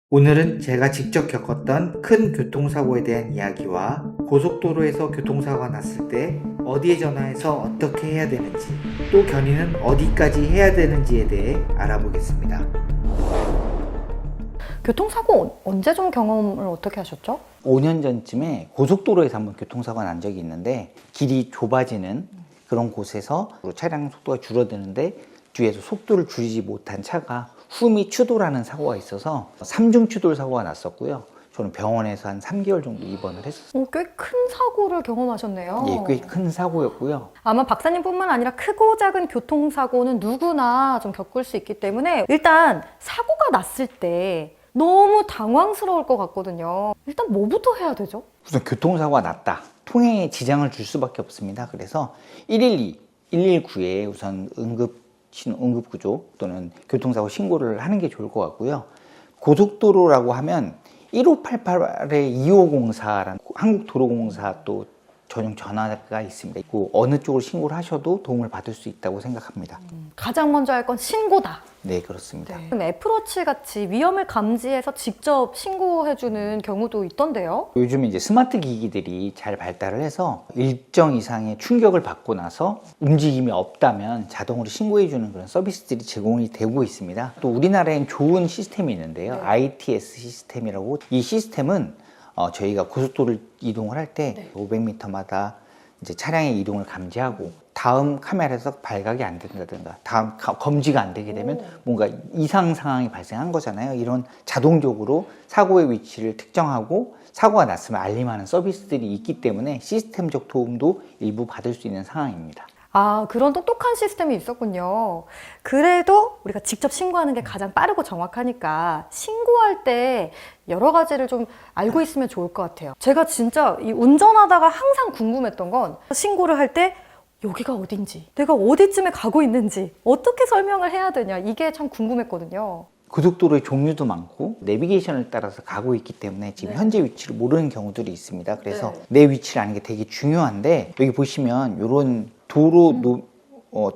오늘은 제가 직접 겪었던 큰 교통사고에 대한 이야기와 고속도로에서 교통사고가 났을 때 어디에 전화해서 어떻게 해야 되는지, 또 견인은 어디까지 해야 되는지에 대해 알아보겠습니다. 교통사고 언제 좀 경험을 어떻게 하셨죠? 5년 전쯤에 고속도로에서 한번 교통사고가 난 적이 있는데, 길이 좁아지는 그런 곳에서 차량 속도가 줄어드는데 뒤에서 속도를 줄이지 못한 차가 후미 추돌하는 사고가 있어서 3중 추돌 사고가 났었고요. 저는 병원에서 한 3개월 정도 입원을 했었어요. 꽤 큰 사고를 경험하셨네요. 예, 꽤 큰 사고였고요. 아마 박사님뿐만 아니라 크고 작은 교통사고는 누구나 좀 겪을 수 있기 때문에 일단 사고가 났을 때 너무 당황스러울 것 같거든요. 일단 뭐부터 해야 되죠? 우선 교통사고가 났다. 통행에 지장을 줄 수밖에 없습니다. 그래서 112, 119에 우선 응급구조 또는 교통사고 신고를 하는 게 좋을 것 같고요. 고속도로라고 하면 1588에 2504라는 한국도로공사 또 전용 전화가 있습니다. 그 어느 쪽으로 신고를 하셔도 도움을 받을 수 있다고 생각합니다. 가장 먼저 할 건 신고다. 네, 그렇습니다. 그럼 애플워치 같이 위험을 감지해서 직접 신고해주는 경우도 있던데요. 요즘 이제 스마트 기기들이 잘 발달을 해서 일정 이상의 충격을 받고 나서 움직임이 없다면 자동으로 신고해주는 그런 서비스들이 제공이 되고 있습니다. 또 우리나라엔 좋은 시스템이 있는데요. 네. ITS 시스템이라고, 이 시스템은 저희가 고속도로를 이동을 할 때 네. 500m마다 이제 차량의 이동을 감지하고 다음 카메라에서 발각이 안 된다든가 다음 검지가 안 되게 되면 뭔가 이상 상황이 발생한 거잖아요. 이런 자동적으로 사고의 위치를 특정하고 사고가 났으면 알림하는 서비스들이 있기 때문에 시스템적 도움도 일부 받을 수 있는 상황입니다. 아, 그런 똑똑한 시스템이 있었군요. 그래도 우리가 직접 신고하는 게 가장 빠르고 정확하니까 신고할 때 여러 가지를 좀 알고 있으면 좋을 것 같아요. 제가 진짜 이 운전하다가 항상 궁금했던 건 신고를 할 때 여기가 어딘지, 내가 어디쯤에 가고 있는지 어떻게 설명을 해야 되냐, 이게 참 궁금했거든요. 고속도로의 종류도 많고 내비게이션을 따라서 가고 있기 때문에 지금 현재 위치를 모르는 경우들이 있습니다. 그래서 내 위치를 아는 게 되게 중요한데, 여기 보시면 이런 도로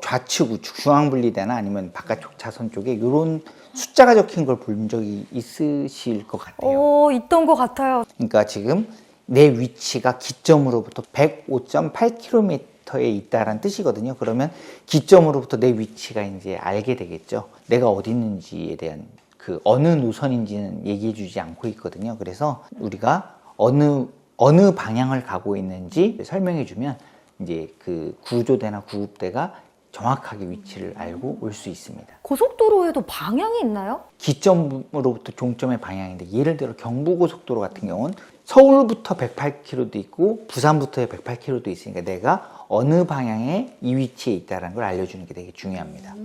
좌측 우측 중앙분리대나 아니면 바깥쪽 차선 쪽에 이런 숫자가 적힌 걸 본 적이 있으실 것 같아요. 있던 것 같아요. 그러니까 지금 내 위치가 기점으로부터 105.8km에 있다라는 뜻이거든요. 그러면 기점으로부터 내 위치가 이제 알게 되겠죠. 내가 어디 있는지에 대한 그 어느 노선인지는 얘기해 주지 않고 있거든요. 그래서 우리가 어느 방향을 가고 있는지 설명해 주면 이제 그 구조대나 구급대가 정확하게 위치를 알고 올 수 있습니다. 고속도로에도 방향이 있나요? 기점으로부터 종점의 방향인데, 예를 들어 경부고속도로 같은 경우는 서울부터 108km도 있고 부산부터 108km도 있으니까 내가 어느 방향에 이 위치에 있다는 걸 알려주는 게 되게 중요합니다.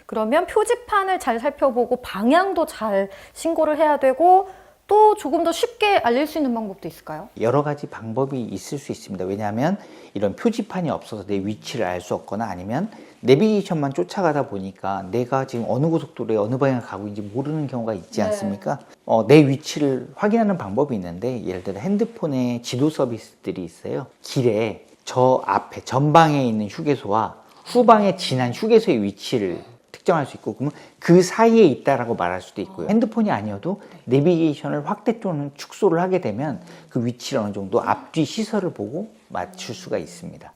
그러면 표지판을 잘 살펴보고 방향도 잘 신고를 해야 되고, 또 조금 더 쉽게 알릴 수 있는 방법도 있을까요? 여러 가지 방법이 있을 수 있습니다. 왜냐하면 이런 표지판이 없어서 내 위치를 알 수 없거나 아니면 내비게이션만 쫓아가다 보니까 내가 지금 어느 고속도로에 어느 방향을 가고 있는지 모르는 경우가 있지 않습니까? 내 위치를 확인하는 방법이 있는데, 예를 들어 핸드폰에 지도 서비스들이 있어요. 길에 저 앞에 전방에 있는 휴게소와 후방에 지난 휴게소의 위치를 특정할 수 있고, 그러면 그 사이에 있다라고 말할 수도 있고요. 핸드폰이 아니어도 내비게이션을 확대 또는 축소를 하게 되면 그 위치를 어느 정도 앞뒤 시설을 보고 맞출 수가 있습니다.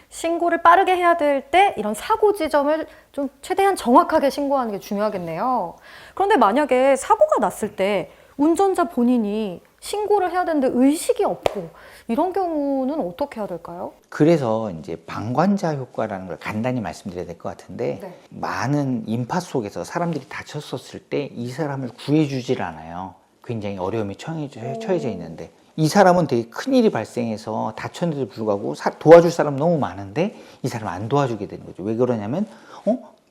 신고를 빠르게 해야 될 때 이런 사고 지점을 좀 최대한 정확하게 신고하는 게 중요하겠네요. 그런데 만약에 사고가 났을 때 운전자 본인이 신고를 해야 되는데 의식이 없고, 이런 경우는 어떻게 해야 될까요? 그래서 이제 방관자 효과라는 걸 간단히 말씀드려야 될 것 같은데, 네. 많은 인파 속에서 사람들이 다쳤었을 때 이 사람을 구해주질 않아요. 굉장히 어려움에 처해져 있는데, 이 사람은 되게 큰일이 발생해서 다쳤는데도 불구하고 도와줄 사람 너무 많은데 이 사람 안 도와주게 되는 거죠. 왜 그러냐면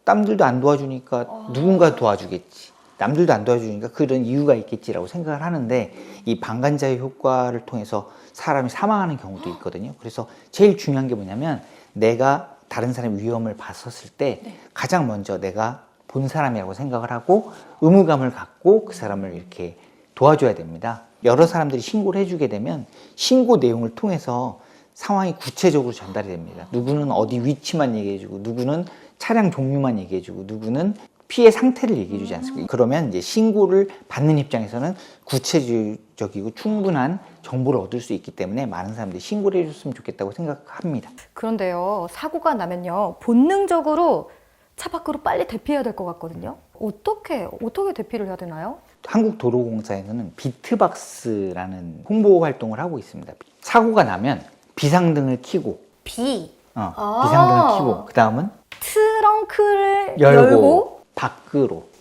남들도 안 도와주니까 누군가 도와주겠지, 남들도 안 도와주니까 그런 이유가 있겠지라고 생각을 하는데, 이 방관자의 효과를 통해서 사람이 사망하는 경우도 있거든요. 그래서 제일 중요한 게 뭐냐면, 내가 다른 사람의 위험을 봤었을 때 가장 먼저 내가 본 사람이라고 생각을 하고 의무감을 갖고 그 사람을 이렇게 도와줘야 됩니다. 여러 사람들이 신고를 해주게 되면 신고 내용을 통해서 상황이 구체적으로 전달이 됩니다. 누구는 어디 위치만 얘기해주고, 누구는 차량 종류만 얘기해주고, 누구는 피해 상태를 얘기해 주지 않습니까? 그러면 이제 신고를 받는 입장에서는 구체적이고 충분한 정보를 얻을 수 있기 때문에 많은 사람들이 신고를 해줬으면 좋겠다고 생각합니다. 그런데요, 사고가 나면요, 본능적으로 차 밖으로 빨리 대피해야 될 것 같거든요. 어떻게 대피를 해야 되나요? 한국도로공사에서는 비트박스라는 홍보 활동을 하고 있습니다. 사고가 나면 비상등을 켜고, 비상등을 켜고, 그 다음은 트렁크를 열고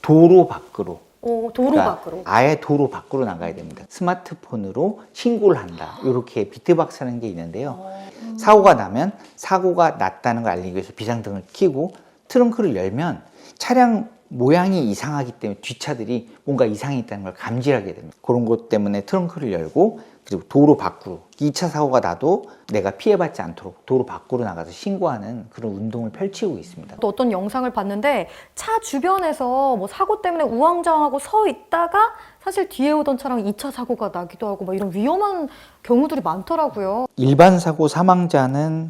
도로 밖으로. 도로 그러니까 밖으로. 아예 도로 밖으로 나가야 됩니다. 스마트폰으로 신고를 한다. 이렇게 비트박스라는 게 있는데요. 사고가 나면 사고가 났다는 걸 알리기 위해서 비상등을 켜고 트렁크를 열면 차량 모양이 이상하기 때문에 뒷차들이 뭔가 이상이 있다는 걸 감지하게 됩니다. 그런 것 때문에 트렁크를 열고 그리고 도로 밖으로 2차 사고가 나도 내가 피해받지 않도록 도로 밖으로 나가서 신고하는 그런 운동을 펼치고 있습니다. 또 어떤 영상을 봤는데 차 주변에서 뭐 사고 때문에 우왕좌왕하고 서 있다가 사실 뒤에 오던 차랑 2차 사고가 나기도 하고 막 이런 위험한 경우들이 많더라고요. 일반 사고 사망자는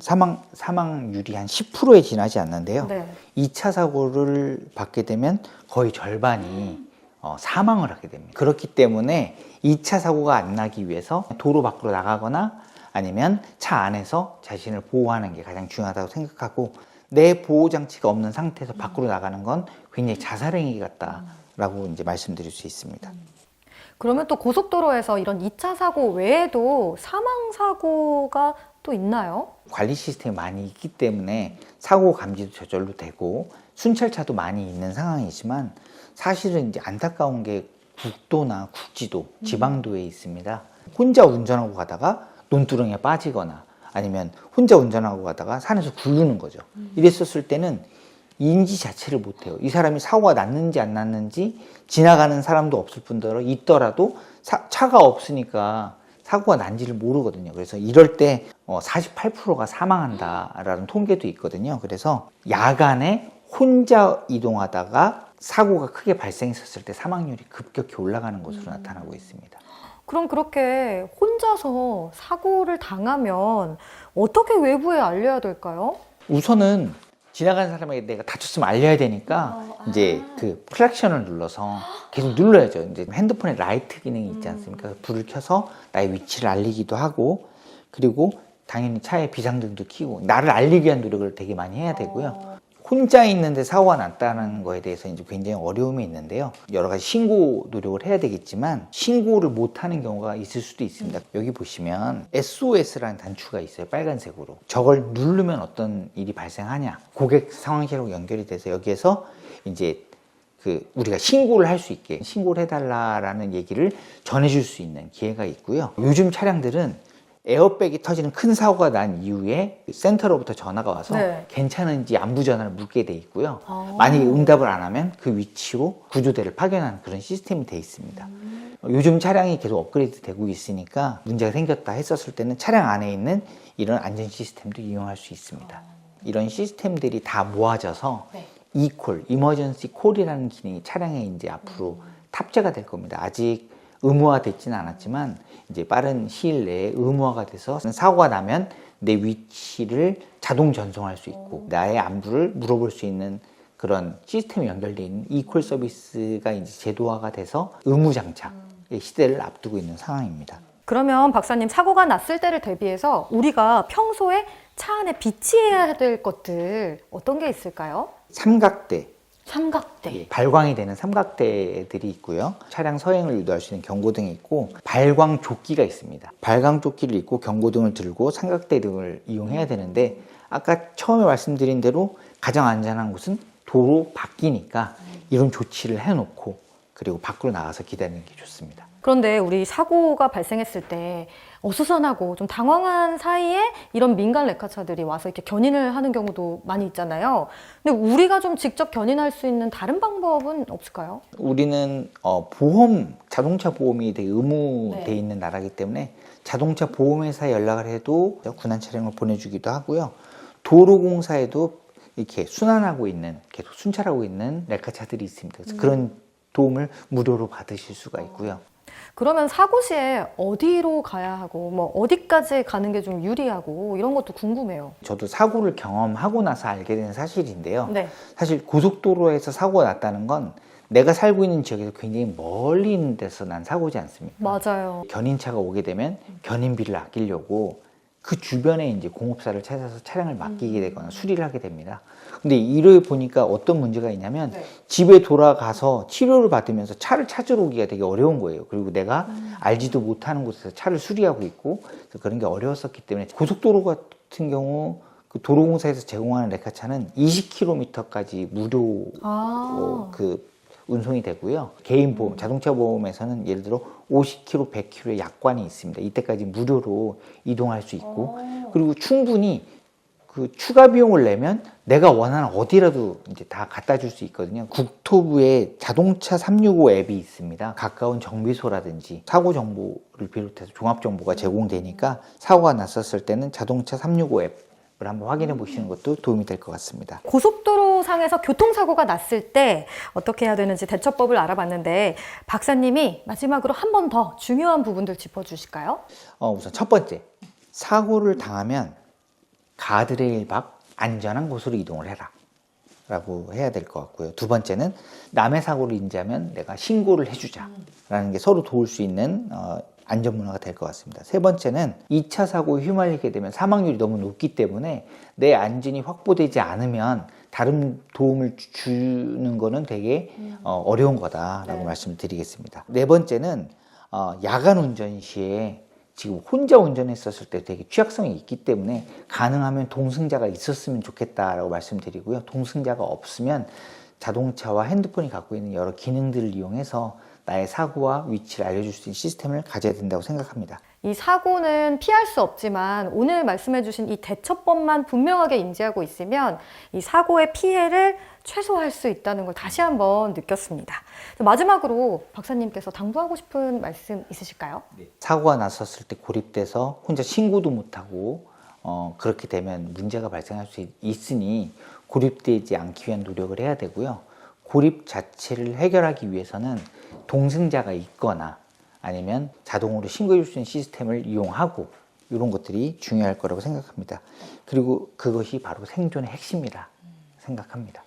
사망률이 한 10%에 지나지 않는데요. 네. 2차 사고를 받게 되면 거의 절반이 사망을 하게 됩니다. 그렇기 때문에 2차 사고가 안 나기 위해서 도로 밖으로 나가거나 아니면 차 안에서 자신을 보호하는 게 가장 중요하다고 생각하고 내 보호장치가 없는 상태에서 밖으로 나가는 건 굉장히 자살행위 같다라고 이제 말씀드릴 수 있습니다. 그러면 또 고속도로에서 이런 2차 사고 외에도 사망 사고가 또 있나요? 관리 시스템이 많이 있기 때문에 사고 감지도 저절로 되고 순찰차도 많이 있는 상황이지만 사실은 이제 안타까운 게 국도나 국지도, 지방도에 있습니다. 혼자 운전하고 가다가 논두렁에 빠지거나 아니면 혼자 운전하고 가다가 산에서 굴르는 거죠. 이랬었을 때는 인지 자체를 못해요. 이 사람이 사고가 났는지 안 났는지 지나가는 사람도 없을 뿐더러 있더라도 차가 없으니까 사고가 난지를 모르거든요. 그래서 이럴 때 48%가 사망한다라는 통계도 있거든요. 그래서 야간에 혼자 이동하다가 사고가 크게 발생했었을 때 사망률이 급격히 올라가는 것으로 나타나고 있습니다. 그럼 그렇게 혼자서 사고를 당하면 어떻게 외부에 알려야 될까요? 우선은 지나가는 사람에게 내가 다쳤으면 알려야 되니까 이제 그 클락션을 눌러서 계속 눌러야죠. 이제 핸드폰에 라이트 기능이 있지 않습니까? 불을 켜서 나의 위치를 알리기도 하고 그리고 당연히 차에 비상등도 켜고 나를 알리기 위한 노력을 되게 많이 해야 되고요. 혼자 있는데 사고가 났다는 거에 대해서 이제 굉장히 어려움이 있는데요. 여러 가지 신고 노력을 해야 되겠지만 신고를 못하는 경우가 있을 수도 있습니다. 여기 보시면 SOS라는 단추가 있어요. 빨간색으로. 저걸 누르면 어떤 일이 발생하냐. 고객 상황실하고 연결이 돼서 여기에서 이제 우리가 신고를 할 수 있게 신고를 해달라라는 얘기를 전해줄 수 있는 기회가 있고요. 요즘 차량들은 에어백이 터지는 큰 사고가 난 이후에 센터로부터 전화가 와서 네. 괜찮은지 안부 전화를 묻게 돼 있고요. 만약에 응답을 안 하면 그 위치로 구조대를 파견하는 그런 시스템이 돼 있습니다. 요즘 차량이 계속 업그레이드 되고 있으니까 문제가 생겼다 했었을 때는 차량 안에 있는 이런 안전 시스템도 이용할 수 있습니다. 이런 시스템들이 다 모아져서 네. eCall, 이머전시 콜이라는 기능이 차량에 이제 앞으로 탑재가 될 겁니다. 아직 의무화됐지는 않았지만 이제 빠른 시일 내에 의무화가 돼서 사고가 나면 내 위치를 자동 전송할 수 있고 나의 안부를 물어볼 수 있는 그런 시스템이 연결되어 있는 eCall 서비스가 이제 제도화가 돼서 의무 장착의 시대를 앞두고 있는 상황입니다. 그러면 박사님, 사고가 났을 때를 대비해서 우리가 평소에 차 안에 비치해야 될 것들 어떤 게 있을까요? 삼각대, 삼각대. 발광이 되는 삼각대들이 있고요. 차량 서행을 유도할 수 있는 경고등이 있고 발광 조끼가 있습니다. 발광 조끼를 입고 경고등을 들고 삼각대 등을 이용해야 되는데 아까 처음에 말씀드린 대로 가장 안전한 곳은 도로 밖이니까 이런 조치를 해놓고 그리고 밖으로 나가서 기다리는 게 좋습니다. 그런데 우리 사고가 발생했을 때 어수선하고 좀 당황한 사이에 이런 민간 레카차들이 와서 이렇게 견인을 하는 경우도 많이 있잖아요. 근데 우리가 좀 직접 견인할 수 있는 다른 방법은 없을까요? 우리는 자동차 보험이 되게 의무돼 있는 나라이기 때문에 자동차 보험회사에 연락을 해도 군한 차량을 보내주기도 하고요. 도로공사에도 이렇게 순환하고 있는, 계속 순찰하고 있는 레카차들이 있습니다. 그래서 그런 도움을 무료로 받으실 수가 있고요. 그러면 사고 시에 어디로 가야 하고 뭐 어디까지 가는 게 좀 유리하고 이런 것도 궁금해요. 저도 사고를 경험하고 나서 알게 된 사실인데요. 네. 사실 고속도로에서 사고가 났다는 건 내가 살고 있는 지역에서 굉장히 멀리 있는 데서 난 사고지 않습니까? 맞아요. 견인차가 오게 되면 견인비를 아끼려고 그 주변에 이제 공업사를 찾아서 차량을 맡기게 되거나 수리를 하게 됩니다. 근데 이러 보니까 어떤 문제가 있냐면 집에 돌아가서 치료를 받으면서 차를 찾으러 오기가 되게 어려운 거예요. 그리고 내가 알지도 못하는 곳에서 차를 수리하고 있고 그래서 그런 게 어려웠었기 때문에 고속도로 같은 경우 그 도로공사에서 제공하는 레카차는 20km까지 무료 그 운송이 되고요. 개인 보험, 자동차 보험에서는 예를 들어 50km, 100km의 약관이 있습니다. 이때까지 무료로 이동할 수 있고, 그리고 충분히 그 추가 비용을 내면 내가 원하는 어디라도 이제 다 갖다 줄 수 있거든요. 국토부에 자동차 365 앱이 있습니다. 가까운 정비소라든지 사고 정보를 비롯해서 종합 정보가 제공되니까 사고가 났었을 때는 자동차 365 앱 을 한번 확인해 보시는 것도 도움이 될 것 같습니다. 고속도로 상에서 교통사고가 났을 때 어떻게 해야 되는지 대처법을 알아봤는데 박사님이 마지막으로 한 번 더 중요한 부분들 짚어주실까요? 우선 첫 번째, 사고를 당하면 가드레일 밖 안전한 곳으로 이동을 해라 라고 해야 될 것 같고요. 두 번째는 남의 사고를 인지하면 내가 신고를 해주자 라는 게 서로 도울 수 있는 안전문화가 될 것 같습니다. 세 번째는 2차 사고에 휘말리게 되면 사망률이 너무 높기 때문에 내 안전이 확보되지 않으면 다른 도움을 주는 거는 되게 어려운 거다라고 말씀을 드리겠습니다. 네 번째는 야간 운전 시에 지금 혼자 운전했었을 때 되게 취약성이 있기 때문에 가능하면 동승자가 있었으면 좋겠다라고 말씀드리고요. 동승자가 없으면 자동차와 핸드폰이 갖고 있는 여러 기능들을 이용해서 나의 사고와 위치를 알려줄 수 있는 시스템을 가져야 된다고 생각합니다. 이 사고는 피할 수 없지만 오늘 말씀해주신 이 대처법만 분명하게 인지하고 있으면 이 사고의 피해를 최소화할 수 있다는 걸 다시 한번 느꼈습니다. 마지막으로 박사님께서 당부하고 싶은 말씀 있으실까요? 사고가 났었을 때 고립돼서 혼자 신고도 못하고 그렇게 되면 문제가 발생할 수 있으니 고립되지 않기 위한 노력을 해야 되고요. 고립 자체를 해결하기 위해서는 동승자가 있거나 아니면 자동으로 신고해 줄 수 있는 시스템을 이용하고 이런 것들이 중요할 거라고 생각합니다. 그리고 그것이 바로 생존의 핵심이라 생각합니다.